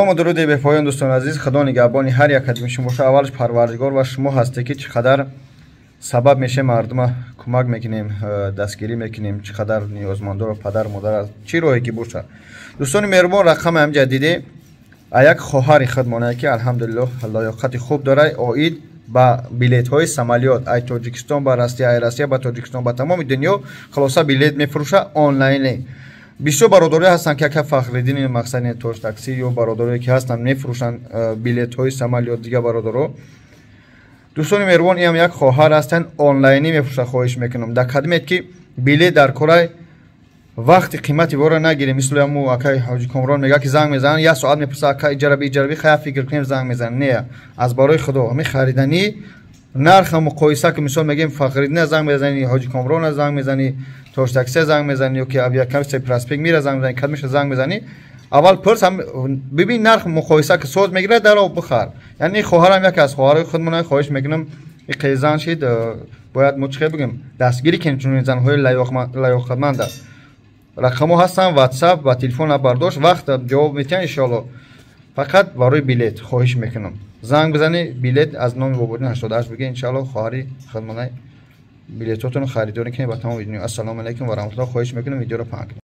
ما درود به پایان دوستان عزیز. خدا نگهبان هر یک کدوم شما باشه. اولش پروردگار و شما هستی که چقدر سبب میشه مردم کمک میکنیم، دستگیری میکنیم، چقدر نیازمندا و پدر مادر از چی راهی که باشه. دوستان مهربان، رقم هم جدیده یک خواهر خودمانه که الحمدلله لایقت خوب داره، عاید با بلیط های سمالیات ای تاجیکستان با روسیه، ای روسیه با تاجیکستان، با تمام دنیا خلاصه بلیط میفروشه آنلاین. بسیار برادری هستن که فخرالدین مقصد تورس تاکسی یا برادری که هستن میفروشن بلیط های سمالیات. دیگه برادرها دوستان مهربان، این هم یک خواهر هستن آنلاینی میفروشه. خواهش میکنم در خدمت که بلیط در کره وقتی قیمتی باره نگیریم، مثل همو اکای حاجی کامران میگه که زنگ میزنن یک ساعت میپرسه اکای جربی خیلی فکر کنیم زنگ میزنن. نه، از برای خدا همین خریدنی نرخ مقایسه که مثال میگیم فخرالدین زنگ میزنی، حاجی کامران زنگ میزنی، تورس تاکسی زنگ میزنی یا که ابیا کمی پراسپیک میره زنگ میزنی، کدومش زنگ میزنی اول پرس هم ببین نرخ مقایسه که سوز میگیره در او بخر. یعنی خواهرم یک از خواهرای خودمون خواهش میکنم این قیزان شید باید مچخه بگیم دستگیری کنیم، چون زنهای لایقمند رقم هستن واتساپ و تلفن برداشت وقت جواب میتین ان شاء الله. فقط برای بلیط خواهش میکنم زنگ بزنی، بلیط از نام بابودین 88 بگی ان شاء الله خواهری خدمت بلیطاتون خریداری کنید با تمام ویدیو. السلام علیکم و رحمت الله. خواهش میکنم ویدیو رو پاک